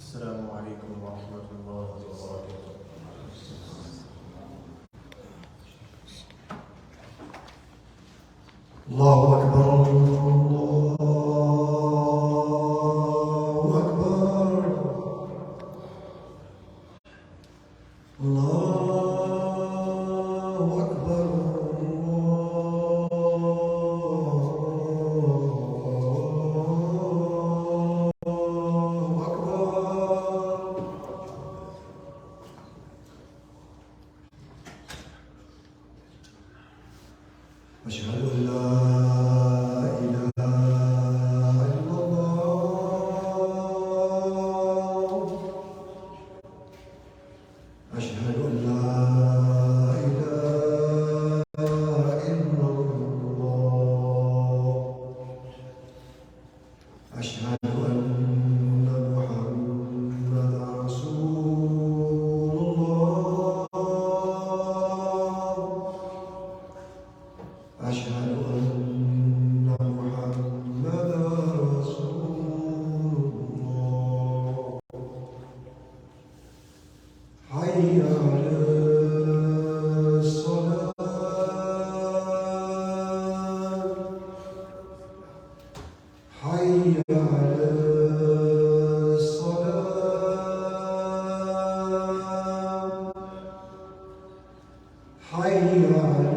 السلام عليكم ورحمة الله وبركاته. الله أكبر الله أكبر الله أكبر أشهد أن لا إله إلا الله أشهد أن لا إله إلا الله أشهد أن محمدا رسول الله أشهد أن محمدا رسول الله حي على الصلاة حي على الصلاة حي على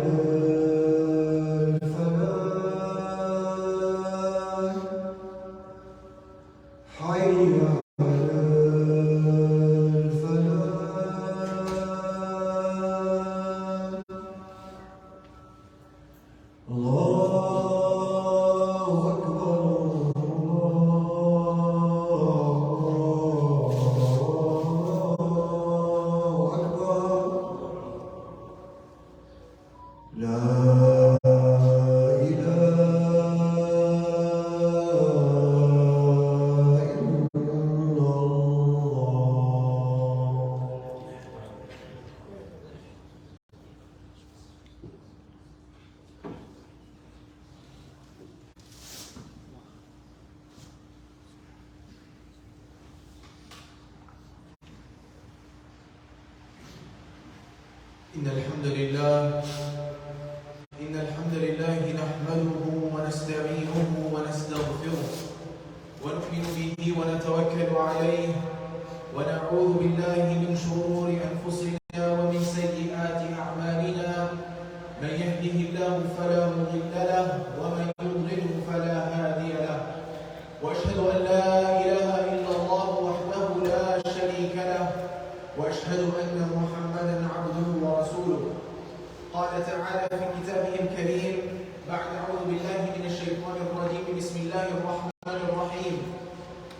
الفلاح حي على الفلاح الله أكبر الله أكبر لا إن الحمد لله نحمده ونستعينه ونستغفره ونؤمن به ونتوكل عليه ونعوذ بالله من شرور أنفسنا ومن سيئات أعمالنا من يهده الله فلا مضل له ومن يضلله فلا هادي له وأشهد أن لا إله إلا الله وحده لا شريك له وأشهد أن محمدا عبده ورسوله قال تعالى في كتابه الكريم بعد أعوذ بالله من الشيطان الرجيم بسم الله الرحمن الرحيم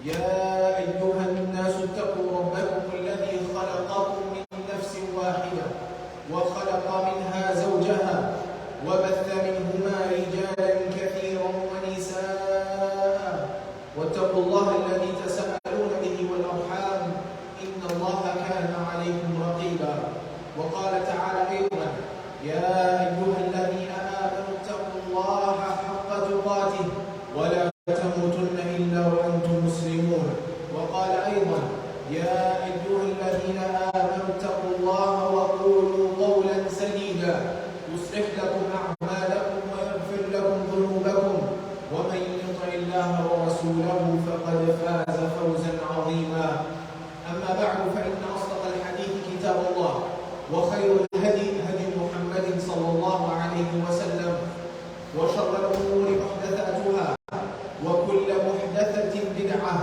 يا أيها الناس اتقوا ربكم الذي خلقكم من نفس واحدة وخلق منها زوجها وبث منهما رجالا كثيرا ونساء واتقوا الله الذي تساءلون به والأرحام إن الله كان عليكم رقيبا وقال تعالى أيضا يا أيها الذين آمنوا اتقوا الله حق تقاته ولا تموتن إلا وأنتم مسلمون وقال أيضا يا أيها الذين آمنوا اتقوا الله وقولوا قولا سديدا يصلح لكم أعمالكم ويغفر لكم ذنوبكم ومن يطع الله ورسوله فقد فاز فوزا عظيما أما بعد فإن أصدق الحديث كتاب الله وخير الهدي هدي محمد صلى الله عليه وسلم وشر الأمور محدثاتها وكل محدثة بدعة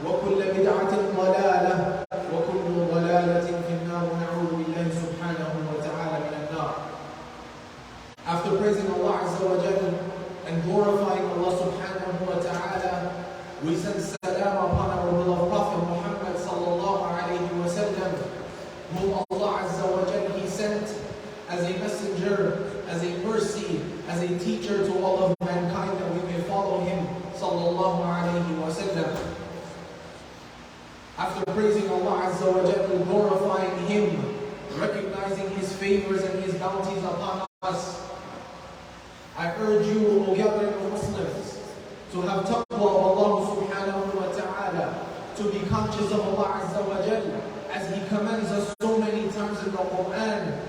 وكل بدعة ضلالة وكل ضلالة في النار نعوذ بالله سبحانه وتعالى من النار. After praising Allah Azza wa Jalla and glorifying Allah subhanahu wa ta'ala, we send salam upon our beloved Prophet Muhammad sallallahu alayhi wa sallam, whom Allah Azza wa Jalla He sent as a messenger, as a mercy, as a teacher to all of mankind, that we may follow him sallallahu alayhi wa sallam. After praising Allah Azza wa Jalla, glorifying him, recognizing his favors and his bounties upon us, I urge you, O gathering of Muslims, to have taqwa of Allah subhanahu wa ta'ala to be conscious of Allah Azza wa Jalla, as He commands us so many times in the Quran.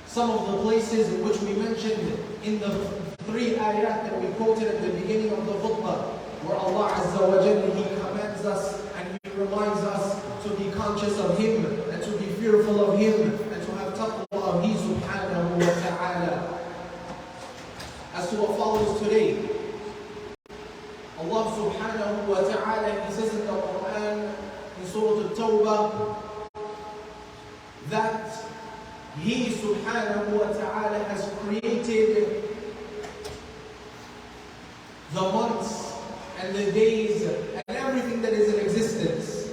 Some of the places in which we mentioned in the 3 ayat that we quoted at the beginning of the khutbah, where Allah Azza wa Jalla, He commands us and He reminds us to be conscious of Him and to be fearful of Him and to have taqwa of He subhanahu wa ta'ala. As to what follows today, Allah subhanahu wa ta'ala, He says in the Quran, in Surah At-Tawbah, that He subhanahu wa ta'ala has created the months and the days and everything that is in existence.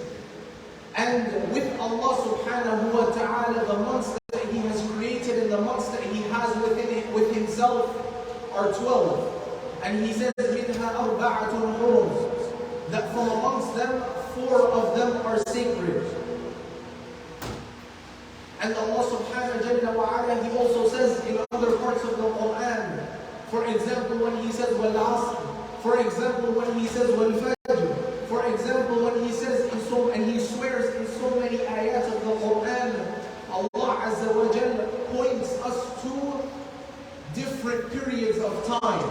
And with Allah subhanahu wa ta'ala, the months that He has created and the months that He has with Himself are 12. And He says, مِنْهَا أَرْبَعَةٌ حُرُمٌ, that from amongst them, 4 of them are sacred. And Allah subhanahu wa ta'ala, He also says in other parts of the Quran, for example, when He says وَالْعَصْرِ, for example, when He says وَالْفَجْرِ, for example, when He says and He swears in so many ayat of the Quran, Allah Azza wa Jalla points us to different periods of time,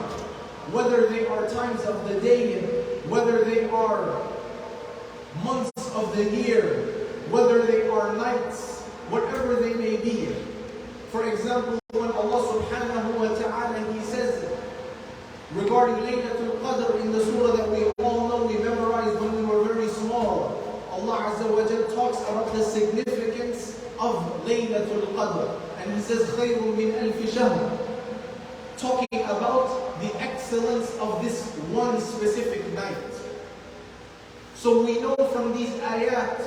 whether they are times of the day, whether they are months of the year, whether they are nights, whatever they may be. For example, when Allah subhanahu wa ta'ala, He says regarding Laylatul Qadr in the surah that we all know, we memorized when we were very small, Allah Azza wa Jalla talks about the significance of Laylatul Qadr. And He says, خَيْرٌ مِّنْ أَلْفِ شَهْرٍ, talking about the excellence of this one specific night. So we know from these ayat,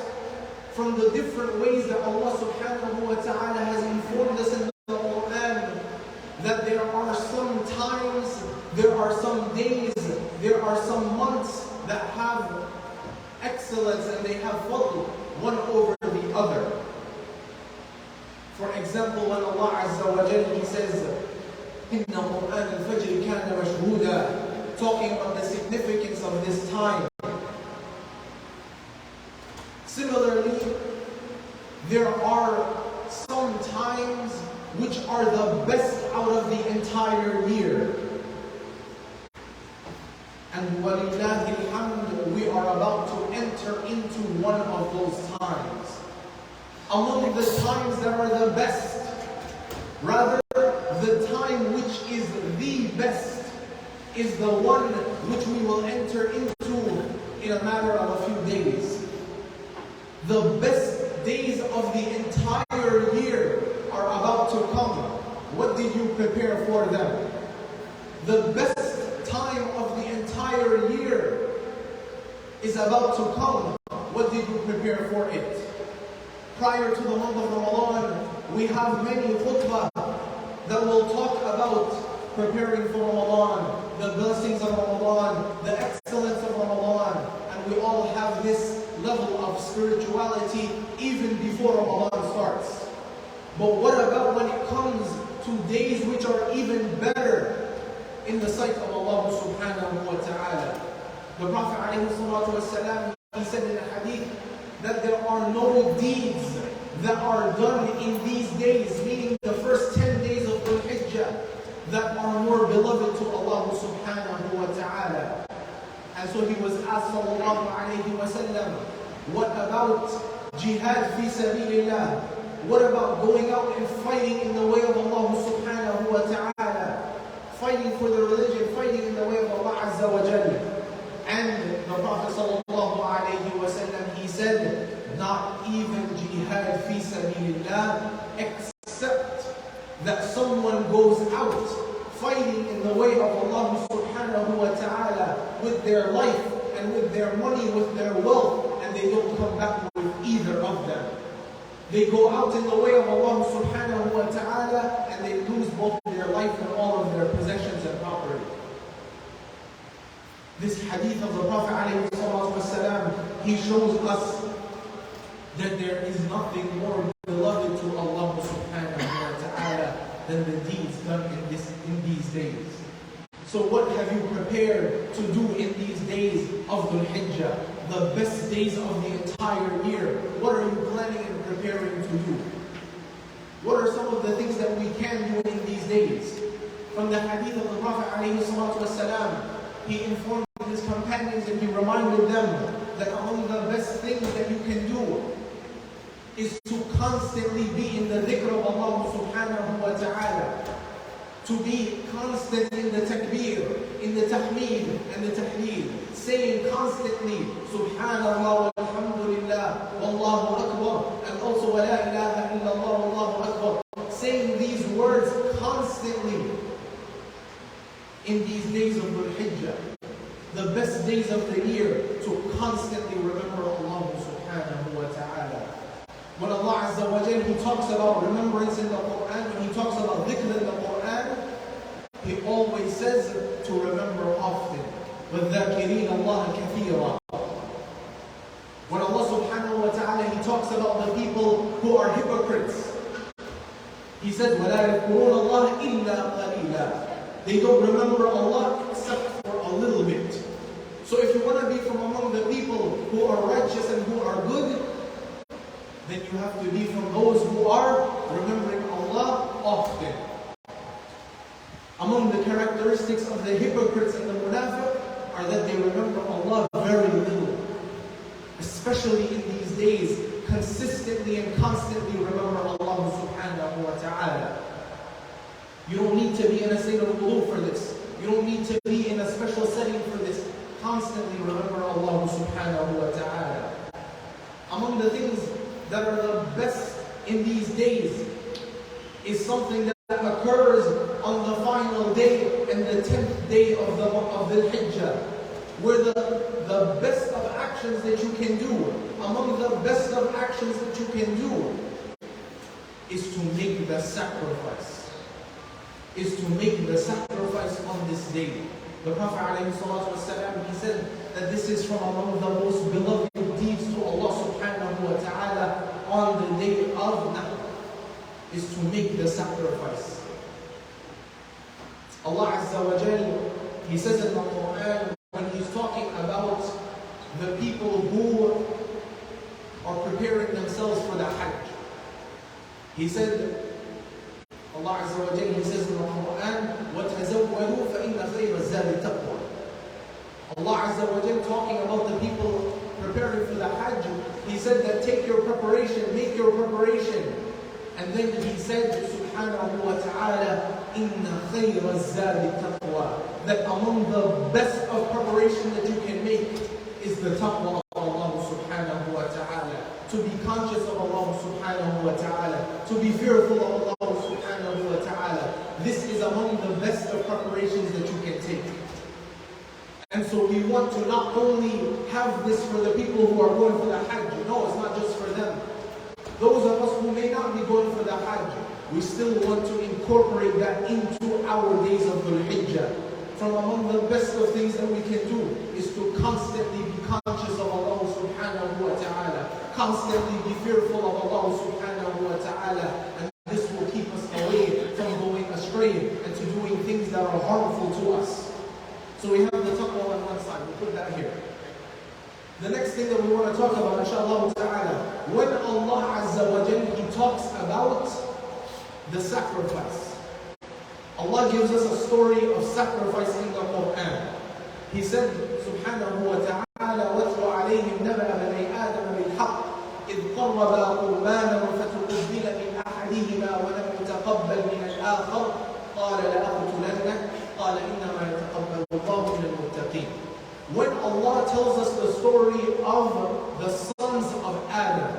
from the different ways that Allah subhanahu wa ta'ala has informed us in the Quran, that there are some times, there are some days, there are some months that have excellence and they have fadl one over the other. For example, when Allah Azza wa Jalla, He says, إِنَّ قُرْآنَ الْفَجْرِ كَانَ مَشْهُودًا, talking about the significance of this time. Similarly, there are some times which are the best out of the entire year. And وَلِلَّهِ الْحَمْدُ, we are about to enter into one of those times. Among the times that are the best, rather the time which is the best, is the one which we will enter into in a matter of a few days. The best days of the entire year are about to come. What did you prepare for them? The best time of the entire year is about to come. What did you prepare for it? Prior to the month of Ramadan, we have many khutbah that will talk about preparing for Ramadan, the blessings of Ramadan, the excellence of Ramadan, and we all have this level of spirituality even before Ramadan starts. But what about when it comes to days which are even better in the sight of Allah subhanahu wa ta'ala? The Prophet ﷺ, he said in a hadith that there are no deeds that are done in these days, meaning the first 10 days of Dhul Hijjah, that are more beloved to Allah subhanahu wa ta'ala. And so he was asked sallallahu alayhi wa sallam, what about jihad fi sabilillah? What about going out and fighting in the way of Allah subhanahu wa ta'ala? Fighting for the religion, fighting in the way of Allah Azza wa Jalla. And the Prophet sallallahu alayhi wa sallam, he said, not even jihad fi sabilillah, except that someone goes out fighting in the way of Allah subhanahu wa ta'ala with their life and with their money, with their wealth, and they don't come back with either of them. They go out in the way of Allah subhanahu wa ta'ala and they lose both their life and all of their possessions and property. This hadith of the Prophet alayhi salatu wasalam, he shows us that there is nothing more beloved to Allah subhanahu wa ta'ala than the deeds done in these days. So what have you prepared to do in these days of Dhul Hijjah? the best days of the entire year. What are you planning and preparing to do? What are some of the things that we can do in these days? From the hadith of the Prophet ﷺ, he informed his companions and he reminded them that among the best things that you can do is to constantly be in the dhikr of Allah subhanahu wa ta'ala. To be constant in the takbir, in the tahmeed and the tahleel. Saying constantly, Subhanallah walhamdulillah, wallahu akbar, and also wa la ilaha illallah, wallahu akbar. Saying these words constantly in these days of Dhul Hijjah, the best days of the year, to constantly remember Allah subhanahu wa ta'ala. When Allah Azza wa Jal, He talks about remembrance in the Quran, when He talks about dhikr in the Quran, He always says to remember often. وَالذَّاكِرِينَ اللَّهَ كَثِيرًا. When Allah subhanahu wa ta'ala, He talks about the people who are hypocrites, He says, وَلَا يَذْكُرُونَ اللَّهَ إِلَّا قَلِيلًا. They don't remember Allah except for a little bit. So if you want to be from among the people who are righteous and who are good, then you have to be from those who are remembering Allah often. Among the characteristics of the hypocrites and the munafiq are that they remember Allah very little. Especially in these days, consistently and constantly remember Allah subhanahu wa ta'ala. You don't need to be in a state of wudu for this. You don't need to be in a special setting for this. Constantly remember Allah subhanahu wa ta'ala. Among the things that are the best in these days is something that occurs on the final day and the 10th day of the Hijjah, where the best of actions that you can do, among the best of actions that you can do, is to make the sacrifice. Is to make the sacrifice on this day. The Prophet ﷺ, he said that this is from among the most beloved deeds to Allah subhanahu wa ta'ala on the day of Nahr, is to make the sacrifice. Allah Azza wa Jal, He says in the Quran, when He's talking about the people who are preparing themselves for the Hajj, He said, Allah Azza wa Jal, He says in the Quran, وَتَزَوَّلُوا فَإِنَّ خَيْرَ الزَّادِ التَّقْوَى. Allah Azza wa Jal, talking about the people preparing for the Hajj, He said that take your preparation, make your preparation. And then He said, subhanahu wa ta'ala, إِنَّ خَيْرَ الزَّادِ التَّقْوَى. That among the best of preparation that you can make is the taqwa of Allah subhanahu wa ta'ala. To be conscious of Allah subhanahu wa ta'ala. To be fearful of Allah subhanahu wa ta'ala. This is among the best of preparations that you can take. And so we want to not only have this for the people who are going for the Hajj. No, it's not just for them. Those of us who may not be going for the Hajj, we still want to incorporate that into our days of Dhul Hijjah. From among the best of things that we can do is to constantly be conscious of Allah subhanahu wa ta'ala. Constantly be fearful of Allah subhanahu wa ta'ala. And this will keep us away from going astray and to doing things that are harmful to us. So we have the taqwa on one side. We'll put that here. The next thing that we want to talk about, inshallah ta'ala, when Allah Azza wa Jal, He talks about the sacrifice. Allah gives us a story of sacrifice in the Quran. He said, subhanahu wa ta'ala, وَاتْلُ عَلَيْهِمْ نَبَأَ بَنِي آدَمَ بِالْحَقِّ إِذْ قَرَّبَا قُرْبَانًا فَتُقُبِّلَ مِنْ أَحَدِهِمَا وَلَمْ يُتَقَبَّلْ مِنَ الْآخَرِ قَالَ لَأَقْتُلَنَّكَ قَالَ إِنَّمَا يَتَقَبَّلُ اللَّهُ مِنَ الْمُتَّقِينَ. When Allah tells us the story of the sons of Adam,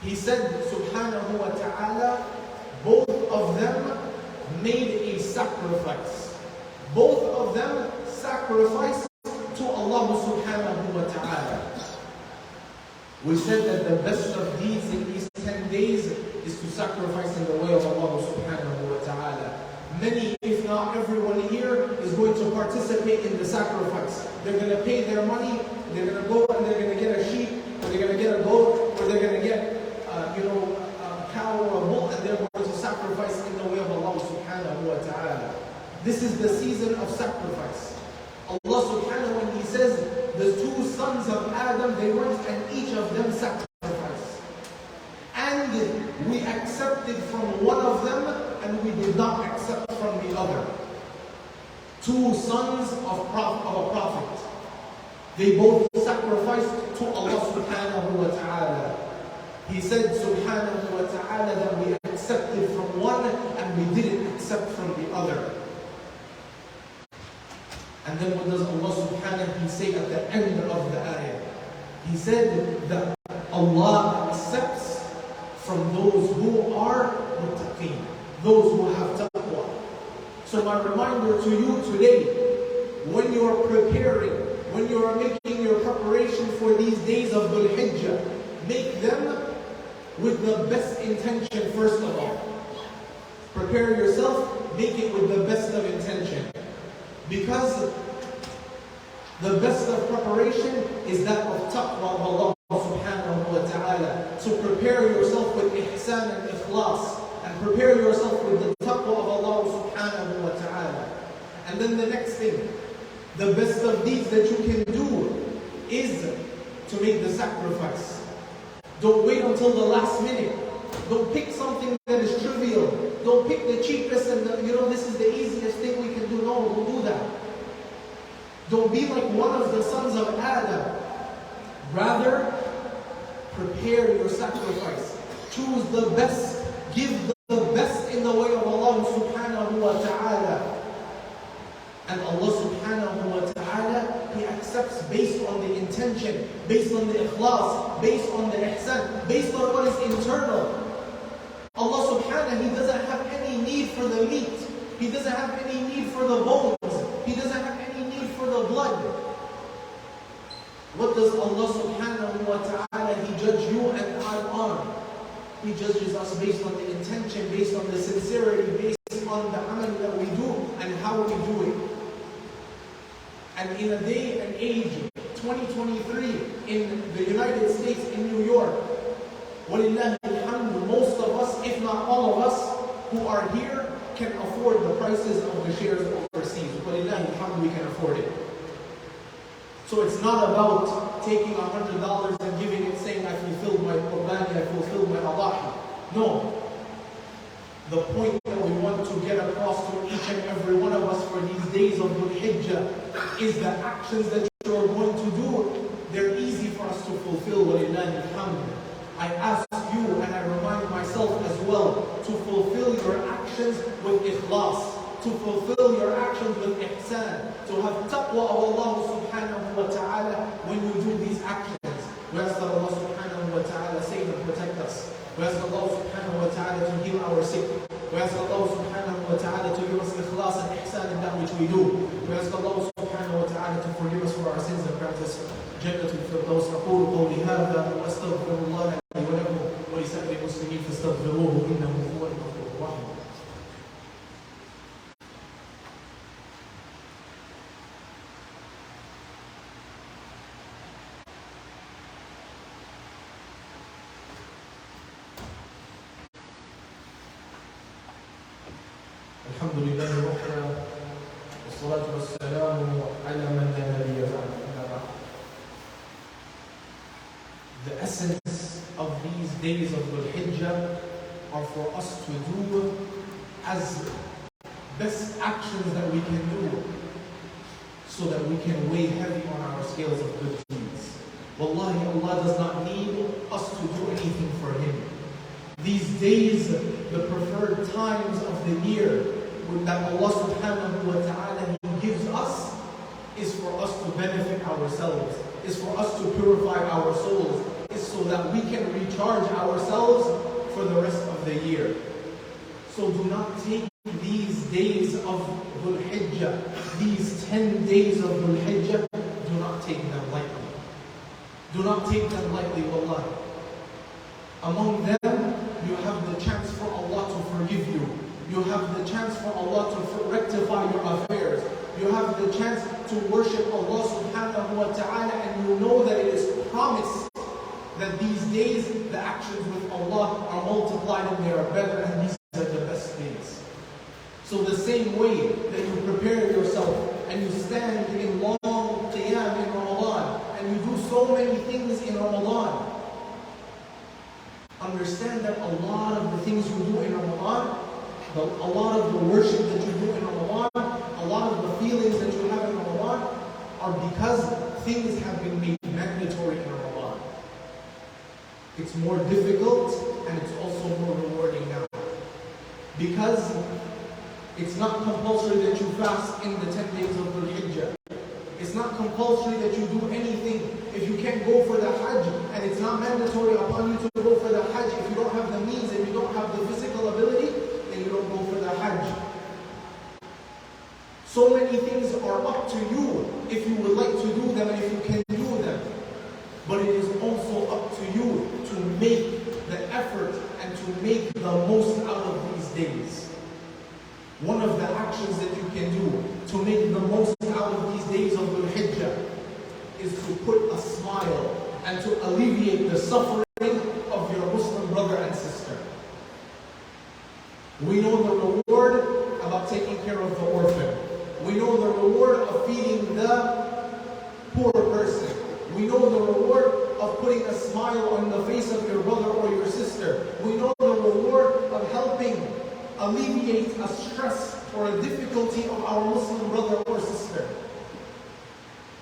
He said, subhanahu wa ta'ala, both of them made a sacrifice. Both of them sacrificed to Allah subhanahu wa ta'ala. We said that the best of deeds in these 10 days is to sacrifice in the way of Allah subhanahu wa ta'ala. Many, if not everyone here, is going to participate in the sacrifice. They're going to pay their money, they're going to go and they're going to get a sheep, or they're going to get a goat, or they're going to get a cow or a bull, and they're going to sacrifice in the way of Allah subhanahu wa ta'ala. This is the season of sacrifice. Allah subhanahu wa ta'ala, when He says the two them, they went and each of them sacrificed. And we accepted from one of them and we did not accept from the other. Two sons of a prophet. They both sacrificed to Allah subhanahu wa ta'ala. He said subhanahu wa ta'ala that we accepted from one and we didn't accept from the other. And then what does Allah subhanahu wa say at the end of the ayah? He said that Allah accepts from those who are muttaqeen, those who have taqwa. So my reminder to you today, when you are preparing, when you are making your preparation for these days of Dhul Hijjah, make them with the best intention first of all. Prepare yourself, make it with the best of intention. Because the best of preparation is that of taqwa of Allah subhanahu wa ta'ala. So prepare yourself with ihsan and ikhlas, and prepare yourself with the taqwa of Allah subhanahu wa ta'ala. And then the next thing, the best of deeds that you can do is to make the sacrifice. Don't wait until the last minute. Don't pick something that is trivial. Don't pick the cheapest and this is the easiest thing we can do. No, don't do that. Don't be like one of the sons of Adam. Rather, prepare your sacrifice. Choose the best. Give the best in the way of Allah subhanahu wa ta'ala. And Allah subhanahu wa ta'ala, He accepts based on the intention, based on the ikhlas, based on the ihsan, based on what is internal. Allah subhanahu, He doesn't have any need for the meat. He doesn't have any need for the bones. He doesn't have any need for the blood. What does Allah subhanahu wa ta'ala, He judge you and I on? He judges us based on the intention, based on the sincerity, based on the amal that we do and how we do it. And in a day and age, 2023, in the United States, in New York, walillahi alhamdu, most of us, if not all of us, who are here, can afford the prices of the shares overseas. Walillahi alhamdu, we can afford it. So it's not about taking $100 and giving it, saying, I fulfilled my qurbani, I fulfilled my adahi. No. The point that we want to get across to each and every one of us for these days of Dhul Hijjah is the actions that you are going to do. They're easy for us to fulfill. Walillahi alhamd. I ask you and I remind myself as well to fulfill your actions with ikhlas, to fulfill your actions with ihsan, to have taqwa of Allah subhanahu wa ta'ala when you do these actions. We ask that Allah subhanahu wa ta'ala save and protect us. We ask Allah subhanahu wa ta'ala to heal our sick. We ask Allah subhanahu wa ta'ala to give us ikhlas and ihsan in that which we do. We ask Allah subhanahu wa ta'ala to forgive us for our sins and grant us Jannah al-Firdaus. أقول قولي هذا وأستغفر الله لي ولكم ولسائر المسلمين فاستغفروه إنه هو الغفور الرحيم. الحمد لله وحده والصلاة والسلام على من لا نبي بعده. The essence of these days of Dhul Hijjah are for us to do as best actions that we can do so that we can weigh heavy on our scales of good deeds. Wallahi, Allah does not need us to do anything for Him. These days, the preferred times of the year that Allah subhanahu wa ta'ala gives us is for us to benefit ourselves, is for us to purify our souls, is so that we can recharge ourselves for the rest of the year. So do not take these days of Dhul Hijjah, these 10 days of Dhul Hijjah, do not take them lightly. Do not take them lightly, wallahi. Among them, you have the chance for Allah to forgive you. You have the chance for Allah to rectify your affairs. You have the chance to worship Allah subhanahu wa ta'ala, and you know that it is promised that these days, the actions with Allah are multiplied and they are better, and these are the best days. So the same way that you prepare yourself and you stand in long qiyam in Ramadan and you do so many things in Ramadan, understand that a lot of the things you do in Ramadan, a lot of the worship that you do in Ramadan, a lot of the feelings that you have in Ramadan are because things have been made mandatory in Ramadan. It's more difficult and it's also more rewarding now. Because it's not compulsory that you fast in the 10 days of Dhul Hijjah. It's not compulsory that you do anything. If you can't go for the Hajj, and it's not mandatory upon you to go for the Hajj, if you don't have the means and you don't have the physical ability, then you don't go for the Hajj. So many things are up to you if you would like to do them and if you can do them. But it is also up to you to make the effort and to make the most out of these days. One of the actions that you can do to make the most out of these days of Dhul Hijjah is to put a smile and to alleviate the suffering of your Muslim brother and sister. We know the reward about taking care of the orphan. We know the reward of feeding the poor person. We know the reward of putting a smile on the face of your brother or your sister. We know the reward of helping alleviate a stress or a difficulty of our Muslim brother or sister.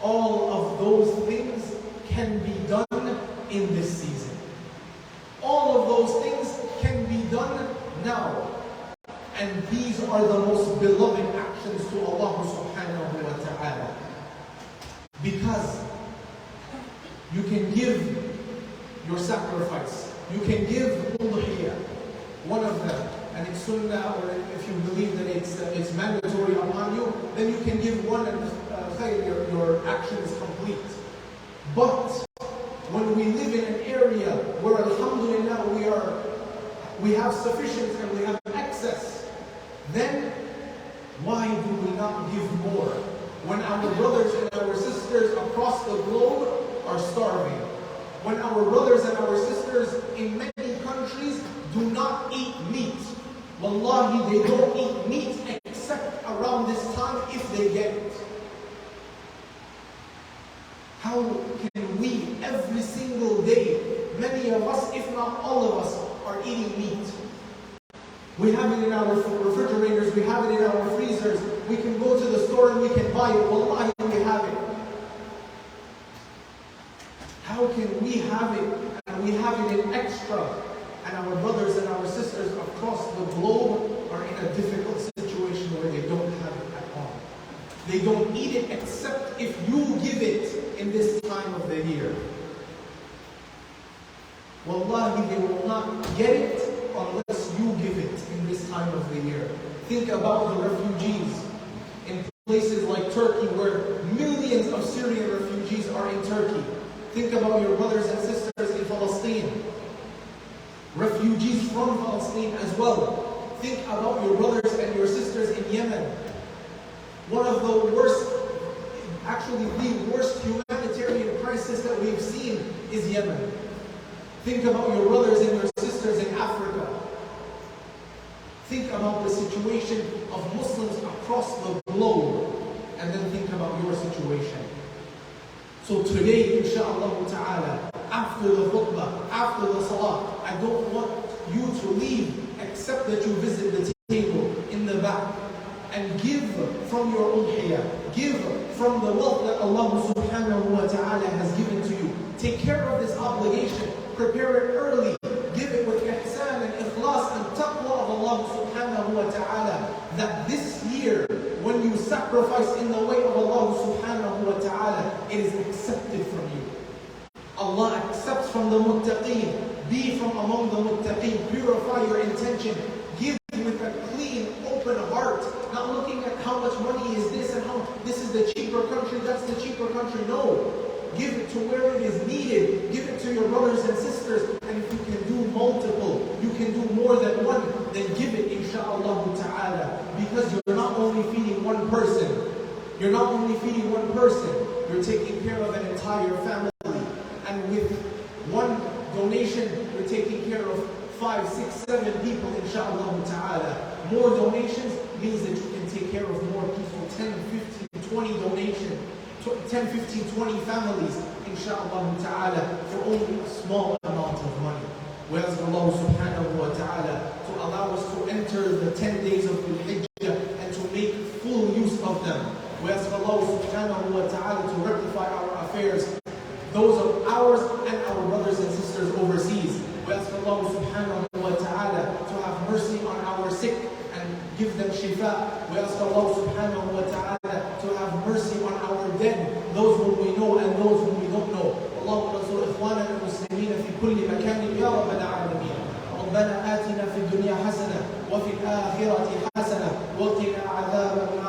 All of those things can be done in this season. All of those things can be done now. And these are the most beloved actions to Allah subhanahu wa ta'ala. Because you can give your sacrifice. You can give udhiyah, one of them. And it's sunnah, or if you believe that it's mandatory upon you, then you can give one and your action is complete. But when we live in an area where alhamdulillah we have sufficient and we have excess, then why do we not give more? When our brothers and our sisters across the globe are starving, when our brothers and our sisters in many countries do not eat meat. Wallahi, they don't eat meat except around this time if they get it. How can we, every single day, many of us, if not all of us, are eating meat? We have it in our refrigerators, we have it in our freezers, we can go to the store and we can buy it. Wallahi, we have it. How can we have it, and we have it in extra, and our brothers and our sisters across the globe are in a difficult situation where they don't have it at all? They don't eat it except if you give it in this time of the year. Wallahi, they will not get it unless you give it in this time of the year. Think about the refugees in places like Turkey, where millions of Syrian refugees are in Turkey. Think about your brothers and sisters in Palestine. Refugees from Palestine as well. Think about your brothers and your sisters in Yemen. One of the worst, actually the worst humanitarian crisis that we've seen is Yemen. Think about your brothers and your sisters in Africa. Think about the situation of Muslims across the globe, and then think about your situation. So today, inshaAllah ta'ala, after the khutbah, after the salah, I don't want you to leave except that you visit the table in the back and give from your udhiyah. Give from the wealth that Allah subhanahu wa ta'ala has given to you. Take care of this obligation. Prepare it early. Give it with ihsan and ikhlas and taqwa of Allah subhanahu wa ta'ala. That this year, when you sacrifice in the way of Allah subhanahu wa ta'ala, it is accepted from you. Allah accepts from the muttaqeen. Be from among the muttaqeen. Purify your intention. Give with a clean, open heart. Not looking at how much money is this and how this is the cheaper country, that's the cheaper country. No. Give it to where it is needed. Give it to your brothers and sisters. And if you can do multiple, you can do more than one, then give it, insha'Allah ta'ala. Because you're not only feeding one person. You're not only feeding one person. You're taking care of an entire family. And with one donation, you're taking care of 5, 6, 7 people, insha'Allah ta'ala. More donations means that you can take care of more people. 10, 15, 20 donations. 10, 15, 20 families. inshallah ta'ala, for only a small amount of money. We ask Allah subhanahu wa ta'ala to allow us to enter the 10 days of Dhul Hijjah and to make full use of them. We ask Allah subhanahu wa ta'ala to rectify our affairs, those of ours and our brothers and sisters overseas. We ask Allah subhanahu wa ta'ala to have mercy on our sick and give them shifa. We ask Allah subhanahu wa ta'ala to have mercy on our dead, those whom we know and those whom we don't know. اللهم انصر إخواننا المسلمين في كل مكان يا رب العالمين. ربنا آتنا في الدنيا حسنة وفي الآخرة حسنة وقنا عذاب النار.